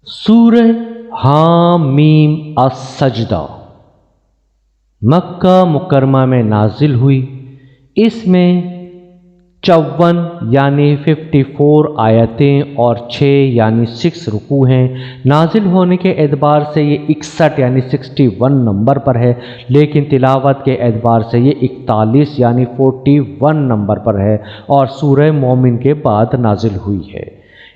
سورہ حامیم السجدہ مکہ مکرمہ میں نازل ہوئی۔ اس میں 54 یعنی 54 آیتیں اور 6 یعنی 6 رکوع ہیں۔ نازل ہونے کے اعتبار سے یہ 61 یعنی 61 نمبر پر ہے، لیکن تلاوت کے اعتبار سے یہ 41 یعنی 41 نمبر پر ہے اور سورہ مومن کے بعد نازل ہوئی ہے۔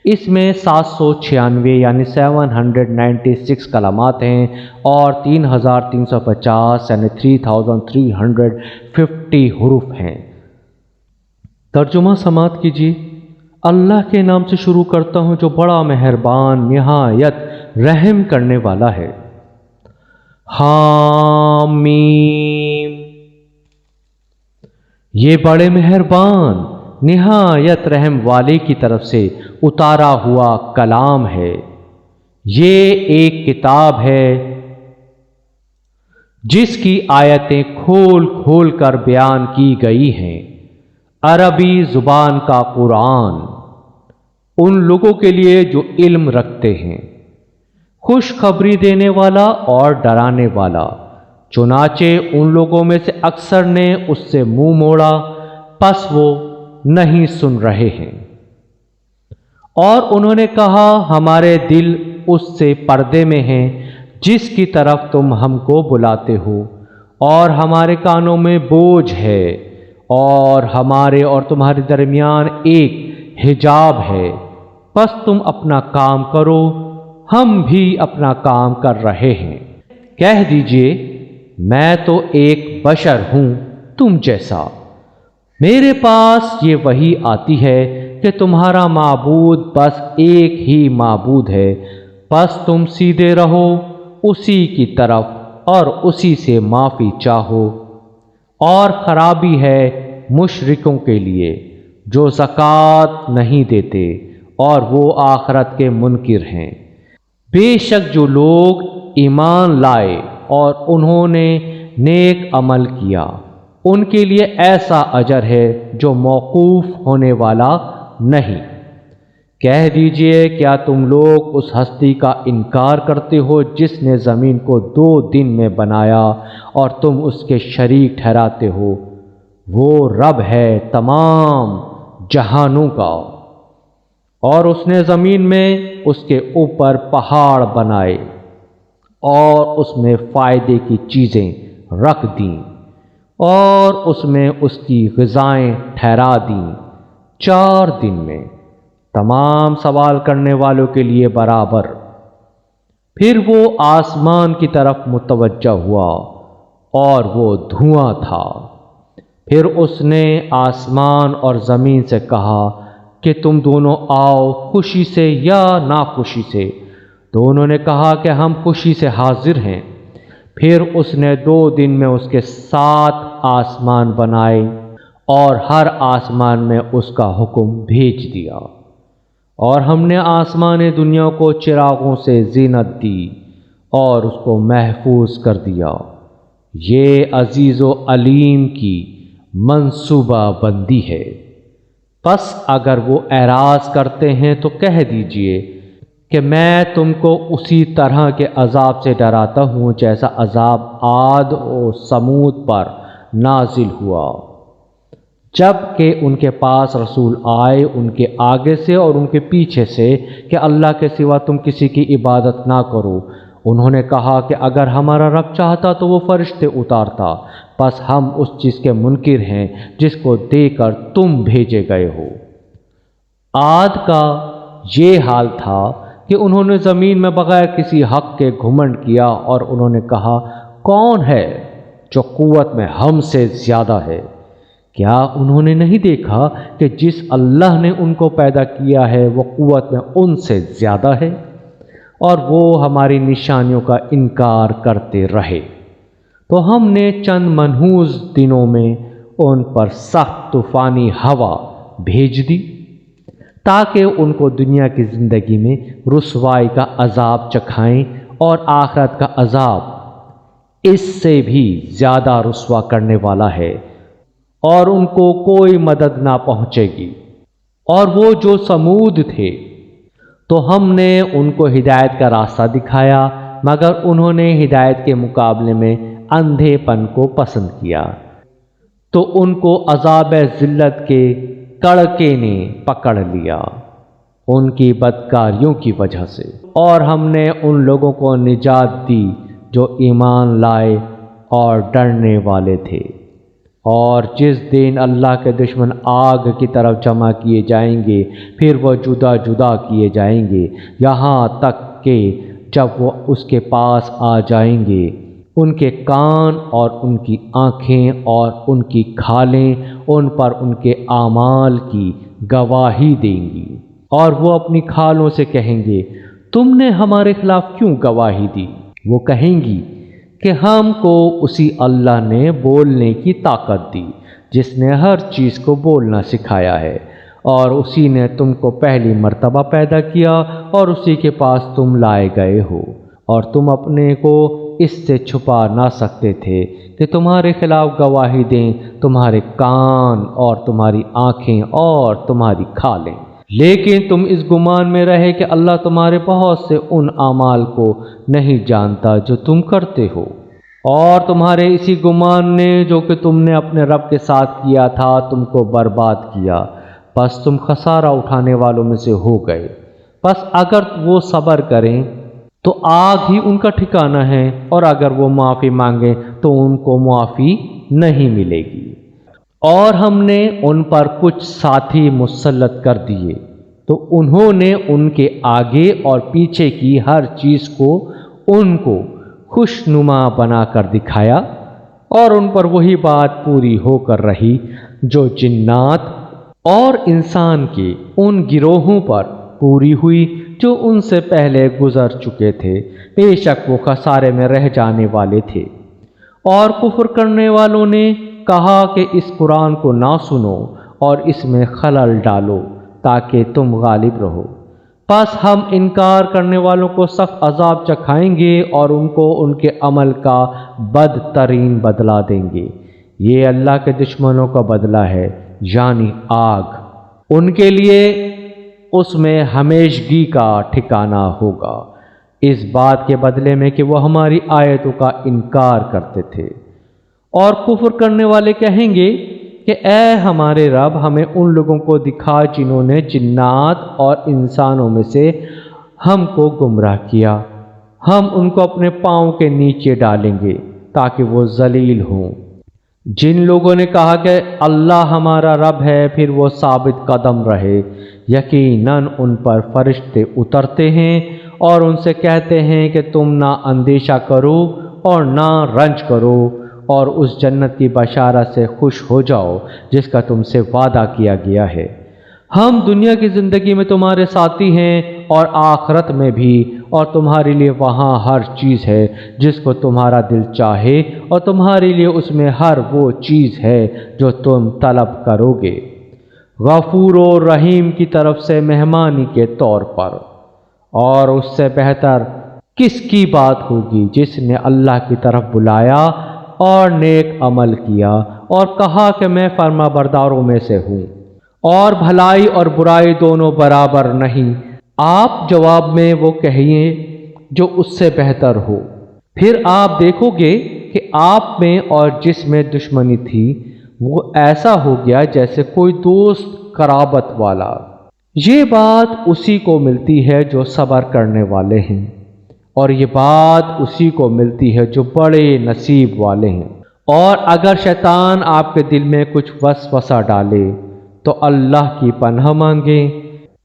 اس میں 796 یعنی 796 کلمات ہیں اور 3350 یعنی 3350 حروف ہیں۔ ترجمہ سماعت کیجیے۔ اللہ کے نام سے شروع کرتا ہوں جو بڑا مہربان نہایت رحم کرنے والا ہے۔ حامیم، یہ بڑے مہربان نہایت رحم والے کی طرف سے اتارا ہوا کلام ہے۔ یہ ایک کتاب ہے جس کی آیتیں کھول کھول کر بیان کی گئی ہیں۔ عربی زبان کا قرآن ان لوگوں کے لیے جو علم رکھتے ہیں، خوشخبری دینے والا اور ڈرانے والا۔ چنانچہ ان لوگوں میں سے اکثر نے اس سے منہ موڑا، پس وہ نہیں سن رہے ہیں، اور انہوں نے کہا ہمارے دل اس سے پردے میں ہیں جس کی طرف تم ہم کو بلاتے ہو، اور ہمارے کانوں میں بوجھ ہے، اور ہمارے اور تمہارے درمیان ایک حجاب ہے۔ پس تم اپنا کام کرو، ہم بھی اپنا کام کر رہے ہیں۔ کہہ دیجئے میں تو ایک بشر ہوں تم جیسا، میرے پاس یہ وحی آتی ہے کہ تمہارا معبود بس ایک ہی معبود ہے، پس تم سیدھے رہو اسی کی طرف اور اسی سے معافی چاہو۔ اور خرابی ہے مشرکوں کے لیے جو زکوٰۃ نہیں دیتے اور وہ آخرت کے منکر ہیں۔ بے شک جو لوگ ایمان لائے اور انہوں نے نیک عمل کیا، ان کے لیے ایسا اجر ہے جو موقوف ہونے والا نہیں۔ کہہ دیجئے کیا تم لوگ اس ہستی کا انکار کرتے ہو جس نے زمین کو 2 دن میں بنایا اور تم اس کے شریک ٹھہراتے ہو؟ وہ رب ہے تمام جہانوں کا، اور اس نے زمین میں اس کے اوپر پہاڑ بنائے اور اس میں فائدے کی چیزیں رکھ دیں، اور اس میں اس کی غذائیں ٹھہرا دیں 4 دن میں، تمام سوال کرنے والوں کے لیے برابر۔ پھر وہ آسمان کی طرف متوجہ ہوا اور وہ دھواں تھا۔ پھر اس نے آسمان اور زمین سے کہا کہ تم دونوں آؤ، خوشی سے یا ناخوشی سے۔ دونوں نے کہا کہ ہم خوشی سے حاضر ہیں۔ پھر اس نے 2 دن میں اس کے 7 آسمان بنائے اور ہر آسمان میں اس کا حکم بھیج دیا، اور ہم نے آسمان دنیا کو چراغوں سے زینت دی اور اس کو محفوظ کر دیا۔ یہ عزیز و علیم کی منصوبہ بندی ہے۔ پس اگر وہ اعراض کرتے ہیں تو کہہ دیجئے کہ میں تم کو اسی طرح کے عذاب سے ڈراتا ہوں جیسا عذاب عاد و سمود پر نازل ہوا، جب کہ ان کے پاس رسول آئے ان کے آگے سے اور ان کے پیچھے سے کہ اللہ کے سوا تم کسی کی عبادت نہ کرو۔ انہوں نے کہا کہ اگر ہمارا رب چاہتا تو وہ فرشتے اتارتا، پس ہم اس چیز کے منکر ہیں جس کو دے کر تم بھیجے گئے ہو۔ عاد کا یہ حال تھا کہ انہوں نے زمین میں بغیر کسی حق کے گھمنڈ کیا، اور انہوں نے کہا کون ہے جو قوت میں ہم سے زیادہ ہے؟ کیا انہوں نے نہیں دیکھا کہ جس اللہ نے ان کو پیدا کیا ہے وہ قوت میں ان سے زیادہ ہے؟ اور وہ ہماری نشانیوں کا انکار کرتے رہے، تو ہم نے چند منحوس دنوں میں ان پر سخت طوفانی ہوا بھیج دی تاکہ ان کو دنیا کی زندگی میں رسوائی کا عذاب چکھائیں، اور آخرت کا عذاب اس سے بھی زیادہ رسوا کرنے والا ہے، اور ان کو کوئی مدد نہ پہنچے گی۔ اور وہ جو سمود تھے تو ہم نے ان کو ہدایت کا راستہ دکھایا، مگر انہوں نے ہدایت کے مقابلے میں اندھے پن کو پسند کیا، تو ان کو عذاب ذلت کے کڑکے نے پکڑ لیا ان کی بدکاریوں کی وجہ سے۔ اور ہم نے ان لوگوں کو نجات دی جو ایمان لائے اور ڈرنے والے تھے۔ اور جس دن اللہ کے دشمن آگ کی طرف جمع کیے جائیں گے، پھر وہ جدا جدا کیے جائیں گے، یہاں تک کہ جب وہ اس کے پاس آ جائیں گے، ان کے کان اور ان کی آنکھیں اور ان کی کھالیں ان پر ان کے اعمال کی گواہی دیں گی، اور وہ اپنی کھالوں سے کہیں گے، تم نے ہمارے خلاف کیوں گواہی دی؟ وہ کہیں گی کہ ہم کو اسی اللہ نے بولنے کی طاقت دی جس نے ہر چیز کو بولنا سکھایا ہے، اور اسی نے تم کو پہلی مرتبہ پیدا کیا اور اسی کے پاس تم لائے گئے ہو، اور تم اپنے کو اس سے چھپا نہ سکتے تھے کہ تمہارے خلاف گواہی دیں تمہارے کان اور تمہاری آنکھیں اور تمہاری کھالیں، لیکن تم اس گمان میں رہے کہ اللہ تمہارے بہت سے ان اعمال کو نہیں جانتا جو تم کرتے ہو، اور تمہارے اسی گمان نے جو کہ تم نے اپنے رب کے ساتھ کیا تھا تم کو برباد کیا، بس تم خسارہ اٹھانے والوں میں سے ہو گئے۔ بس اگر وہ صبر کریں تو آگ ہی ان کا ٹھکانہ ہے، اور اگر وہ معافی مانگیں تو ان کو معافی نہیں ملے گی۔ اور ہم نے ان پر کچھ ساتھی مسلط کر دیے، تو انہوں نے ان کے آگے اور پیچھے کی ہر چیز کو ان کو خوشنما بنا کر دکھایا، اور ان پر وہی بات پوری ہو کر رہی جو جنات اور انسان کے ان گروہوں پر پوری ہوئی جو ان سے پہلے گزر چکے تھے، بے شک وہ خسارے میں رہ جانے والے تھے۔ اور کفر کرنے والوں نے کہا کہ اس قرآن کو نہ سنو اور اس میں خلل ڈالو تاکہ تم غالب رہو، پس ہم انکار کرنے والوں کو سخت عذاب چکھائیں گے اور ان کو ان کے عمل کا بدترین بدلہ دیں گے۔ یہ اللہ کے دشمنوں کا بدلہ ہے، یعنی آگ، ان کے لیے اس میں ہمیشگی کا ٹھکانہ ہوگا، اس بات کے بدلے میں کہ وہ ہماری آیتوں کا انکار کرتے تھے۔ اور کفر کرنے والے کہیں گے کہ اے ہمارے رب، ہمیں ان لوگوں کو دکھا جنہوں نے جنات اور انسانوں میں سے ہم کو گمراہ کیا، ہم ان کو اپنے پاؤں کے نیچے ڈالیں گے تاکہ وہ ذلیل ہوں۔ جن لوگوں نے کہا کہ اللہ ہمارا رب ہے، پھر وہ ثابت قدم رہے، یقیناً ان پر فرشتے اترتے ہیں اور ان سے کہتے ہیں کہ تم نہ اندیشہ کرو اور نہ رنج کرو، اور اس جنت کی بشارت سے خوش ہو جاؤ جس کا تم سے وعدہ کیا گیا ہے۔ ہم دنیا کی زندگی میں تمہارے ساتھی ہیں اور آخرت میں بھی، اور تمہارے لیے وہاں ہر چیز ہے جس کو تمہارا دل چاہے، اور تمہارے لیے اس میں ہر وہ چیز ہے جو تم طلب کرو گے، غفور و رحیم کی طرف سے مہمانی کے طور پر۔ اور اس سے بہتر کس کی بات ہوگی جس نے اللہ کی طرف بلایا اور نیک عمل کیا اور کہا کہ میں فرما برداروں میں سے ہوں، اور بھلائی اور برائی دونوں برابر نہیں۔ آپ جواب میں وہ کہیے جو اس سے بہتر ہو، پھر آپ دیکھو گے کہ آپ میں اور جس میں دشمنی تھی وہ ایسا ہو گیا جیسے کوئی دوست قرابت والا۔ یہ بات اسی کو ملتی ہے جو صبر کرنے والے ہیں، اور یہ بات اسی کو ملتی ہے جو بڑے نصیب والے ہیں۔ اور اگر شیطان آپ کے دل میں کچھ وسوسہ ڈالے تو اللہ کی پناہ مانگیں،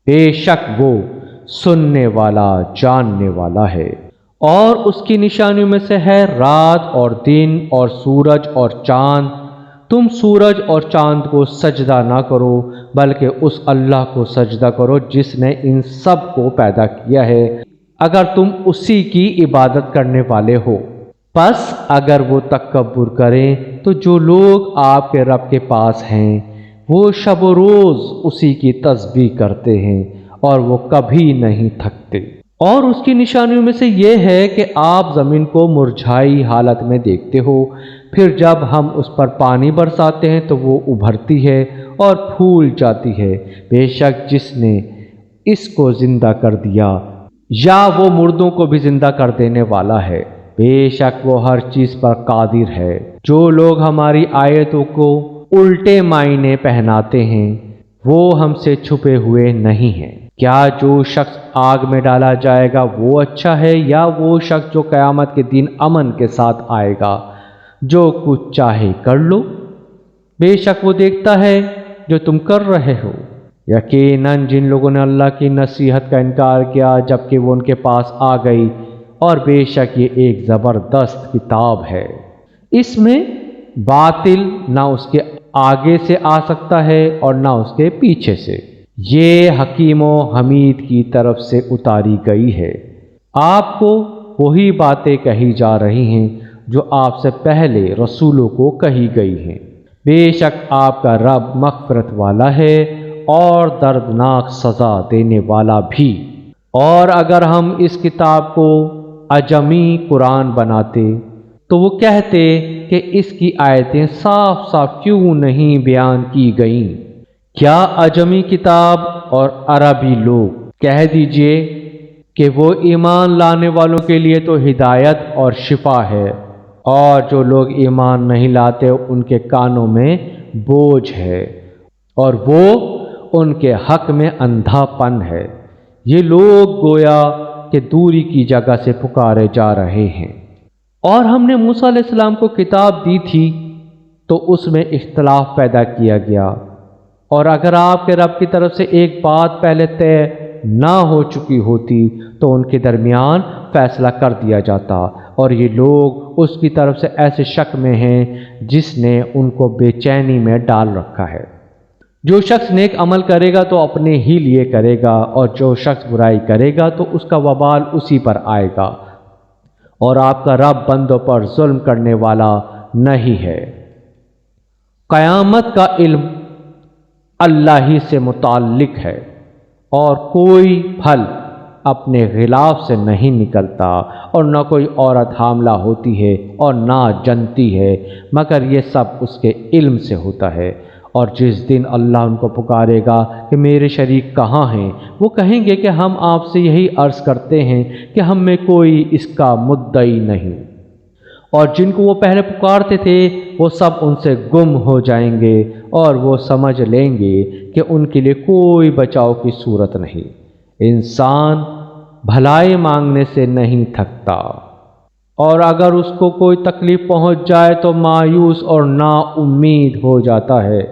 بے شک وہ سننے والا جاننے والا ہے۔ اور اس کی نشانیوں میں سے ہے رات اور دن اور سورج اور چاند۔ تم سورج اور چاند کو سجدہ نہ کرو بلکہ اس اللہ کو سجدہ کرو جس نے ان سب کو پیدا کیا ہے، اگر تم اسی کی عبادت کرنے والے ہو۔ پس اگر وہ تکبر کریں تو جو لوگ آپ کے رب کے پاس ہیں وہ شب و روز اسی کی تسبیح کرتے ہیں اور وہ کبھی نہیں تھکتے۔ اور اس کی نشانیوں میں سے یہ ہے کہ آپ زمین کو مرجھائی حالت میں دیکھتے ہو، پھر جب ہم اس پر پانی برساتے ہیں تو وہ ابھرتی ہے اور پھول جاتی ہے۔ بے شک جس نے اس کو زندہ کر دیا، یا وہ مردوں کو بھی زندہ کر دینے والا ہے۔ بے شک وہ ہر چیز پر قادر ہے۔ جو لوگ ہماری آیتوں کو الٹے معنی پہناتے ہیں وہ ہم سے چھپے ہوئے نہیں ہیں۔ کیا جو شخص آگ میں ڈالا جائے گا وہ اچھا ہے، یا وہ شخص جو قیامت کے دن امن کے ساتھ آئے گا؟ جو کچھ چاہے کر لو، بے شک وہ دیکھتا ہے جو تم کر رہے ہو۔ یقیناً جن لوگوں نے اللہ کی نصیحت کا انکار کیا جبکہ وہ ان کے پاس آ گئی، اور بے شک یہ ایک زبردست کتاب ہے، اس میں باطل نہ اس کے آگے سے آ سکتا ہے اور نہ اس کے پیچھے سے۔ یہ حکیم و حمید کی طرف سے اتاری گئی ہے۔ آپ کو وہی باتیں کہی جا رہی ہیں جو آپ سے پہلے رسولوں کو کہی گئی ہیں۔ بے شک آپ کا رب مغفرت والا ہے اور دردناک سزا دینے والا بھی۔ اور اگر ہم اس کتاب کو اعجمی قرآن بناتے تو وہ کہتے کہ اس کی آیتیں صاف صاف کیوں نہیں بیان کی گئیں۔ کیا اعجمی کتاب اور عربی لوگ؟ کہہ دیجئے کہ وہ ایمان لانے والوں کے لیے تو ہدایت اور شفا ہے، اور جو لوگ ایمان نہیں لاتے ان کے کانوں میں بوجھ ہے، اور وہ ان کے حق میں اندھا پن ہے۔ یہ لوگ گویا کہ دوری کی جگہ سے پکارے جا رہے ہیں۔ اور ہم نے موسیٰ علیہ السلام کو کتاب دی تھی تو اس میں اختلاف پیدا کیا گیا، اور اگر آپ کے رب کی طرف سے ایک بات پہلے طے نہ ہو چکی ہوتی تو ان کے درمیان فیصلہ کر دیا جاتا، اور یہ لوگ اس کی طرف سے ایسے شک میں ہیں جس نے ان کو بے چینی میں ڈال رکھا ہے۔ جو شخص نیک عمل کرے گا تو اپنے ہی لیے کرے گا، اور جو شخص برائی کرے گا تو اس کا وبال اسی پر آئے گا، اور آپ کا رب بندوں پر ظلم کرنے والا نہیں ہے۔ قیامت کا علم اللہ ہی سے متعلق ہے، اور کوئی پھل اپنے غلاف سے نہیں نکلتا، اور نہ کوئی عورت حاملہ ہوتی ہے اور نہ جنتی ہے، مگر یہ سب اس کے علم سے ہوتا ہے۔ اور جس دن اللہ ان کو پکارے گا کہ میرے شریک کہاں ہیں، وہ کہیں گے کہ ہم آپ سے یہی عرض کرتے ہیں کہ ہم میں کوئی اس کا مدعی نہیں۔ اور جن کو وہ پہلے پکارتے تھے وہ سب ان سے گم ہو جائیں گے، اور وہ سمجھ لیں گے کہ ان کے لیے کوئی بچاؤ کی صورت نہیں۔ انسان بھلائی مانگنے سے نہیں تھکتا، اور اگر اس کو کوئی تکلیف پہنچ جائے تو مایوس اور نا امید ہو جاتا ہے،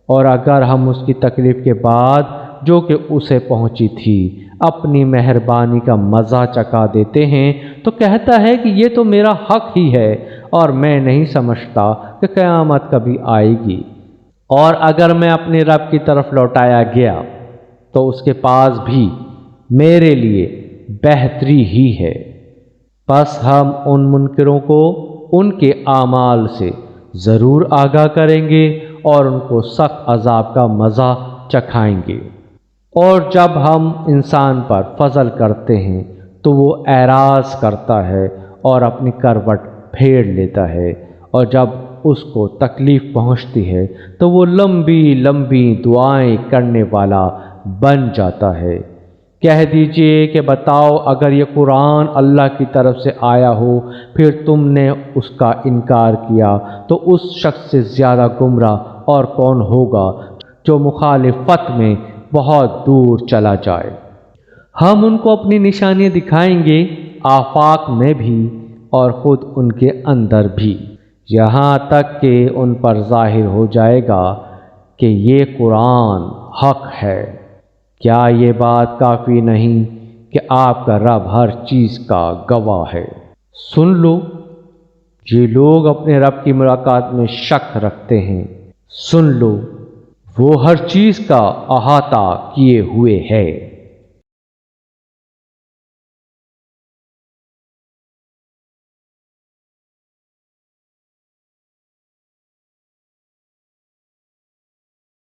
اور اگر ہم اس کی تکلیف کے بعد جو کہ اسے پہنچی تھی اپنی مہربانی کا مزہ چکھا دیتے ہیں تو کہتا ہے کہ یہ تو میرا حق ہی ہے، اور میں نہیں سمجھتا کہ قیامت کبھی آئے گی۔ اور اگر میں اپنے رب کی طرف لوٹایا گیا تو اس کے پاس بھی میرے لیے بہتری ہی ہے۔ پس ہم ان منکروں کو ان کے اعمال سے ضرور آگاہ کریں گے اور ان کو سخت عذاب کا مزہ چکھائیں گے۔ اور جب ہم انسان پر فضل کرتے ہیں تو وہ اعراض کرتا ہے اور اپنی کروٹ پھیر لیتا ہے، اور جب اس کو تکلیف پہنچتی ہے تو وہ لمبی لمبی دعائیں کرنے والا بن جاتا ہے۔ کہہ دیجئے کہ بتاؤ اگر یہ قرآن اللہ کی طرف سے آیا ہو پھر تم نے اس کا انکار کیا تو اس شخص سے زیادہ گمراہ اور کون ہوگا جو مخالفت میں بہت دور چلا جائے۔ ہم ان کو اپنی نشانیاں دکھائیں گے آفاق میں بھی اور خود ان کے اندر بھی، یہاں تک کہ ان پر ظاہر ہو جائے گا کہ یہ قرآن حق ہے۔ کیا یہ بات کافی نہیں کہ آپ کا رب ہر چیز کا گواہ ہے؟ سن لو، یہ لوگ اپنے رب کی ملاقات میں شک رکھتے ہیں، سن لو وہ ہر چیز کا احاطہ کیے ہوئے ہے۔